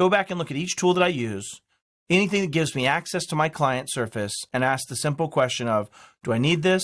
go back and look at each tool that I use, anything that gives me access to my client surface, and ask the simple question of, do I need this?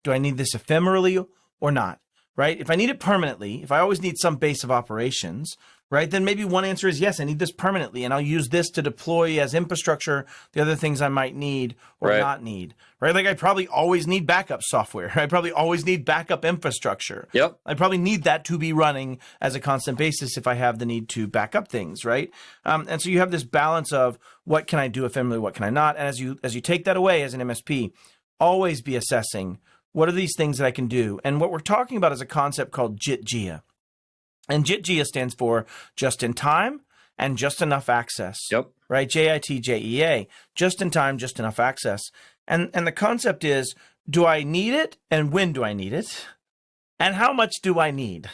Do I need this ephemerally or not? Right? If I need it permanently, if I always need some base of operations, right, then maybe one answer is yes, I need this permanently, and I'll use this to deploy as infrastructure the other things I might need or not need, right? Like I probably always need backup software. I probably always need backup infrastructure. Yep. I probably need that to be running as a constant basis if I have the need to back up things, right? And so you have this balance of what can I do ephemerally, what can I not? And as you take that away as an MSP, always be assessing what are these things that I can do? And what we're talking about is a concept called JIT-GIA. And JIT-GIA stands for just in time and just enough access. Yep. Right? JITJEA, just in time, just enough access. And the concept is, do I need it and when do I need it? And how much do I need?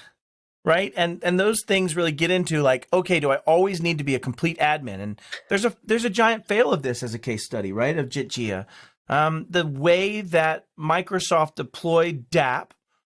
Right? And those things really get into like, okay, do I always need to be a complete admin? And there's a giant fail of this as a case study, right? Of JIT-GIA. The way that Microsoft deployed DAP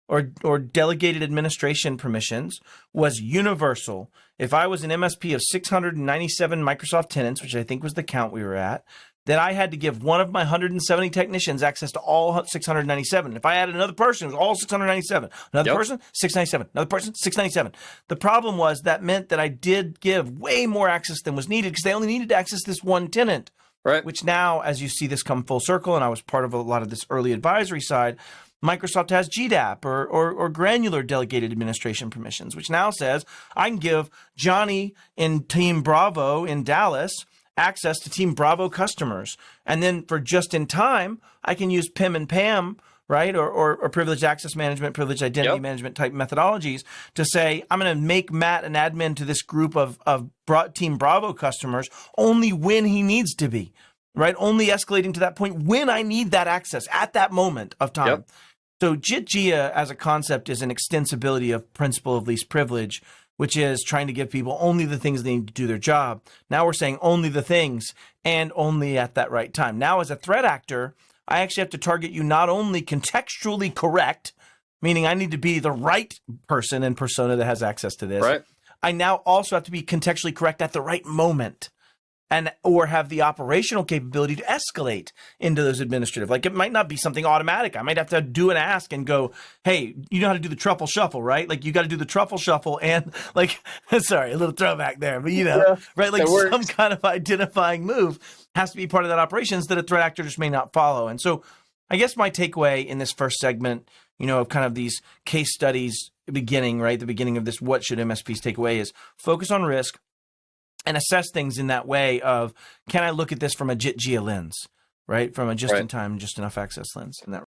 or delegated administration permissions was universal. If I was an MSP of 697 Microsoft tenants, which I think was the count we were at, then I had to give one of my 170 technicians access to all 697. If I added another person, it was all 697. Another person, 697. Another person, 697. The problem was that meant that I did give way more access than was needed because they only needed to access this one tenant. Right. Which now, as you see this come full circle, and I was part of a lot of this early advisory side, Microsoft has GDAP or granular delegated administration permissions, which now says I can give Johnny in Team Bravo in Dallas access to Team Bravo customers. And then for just in time, I can use PIM and PAM, right? Or privileged access management, privileged identity management type methodologies to say, I'm going to make Matt an admin to this group of Team Bravo customers only when he needs to be, right? Only escalating to that point when I need that access at that moment of time. Yep. So JIT-GIA as a concept is an extensibility of principle of least privilege, which is trying to give people only the things they need to do their job. Now we're saying only the things and only at that right time. Now as a threat actor, I actually have to target you not only contextually correct, meaning I need to be the right person and persona that has access to this. Right. I now also have to be contextually correct at the right moment or have the operational capability to escalate into those administrative. Like it might not be something automatic. I might have to do an ask and go, hey, you know how to do the truffle shuffle, right? Like you got to do the truffle shuffle and like, sorry, a little throwback there, but right? Like some kind of identifying move has to be part of that operations that a threat actor just may not follow. And so I guess my takeaway in this first segment, of kind of these case studies beginning, right? The beginning of this, what should MSPs take away is focus on risk and assess things in that way of, can I look at this from a JIT-GIA lens, right? From a just in time, just enough access lens in that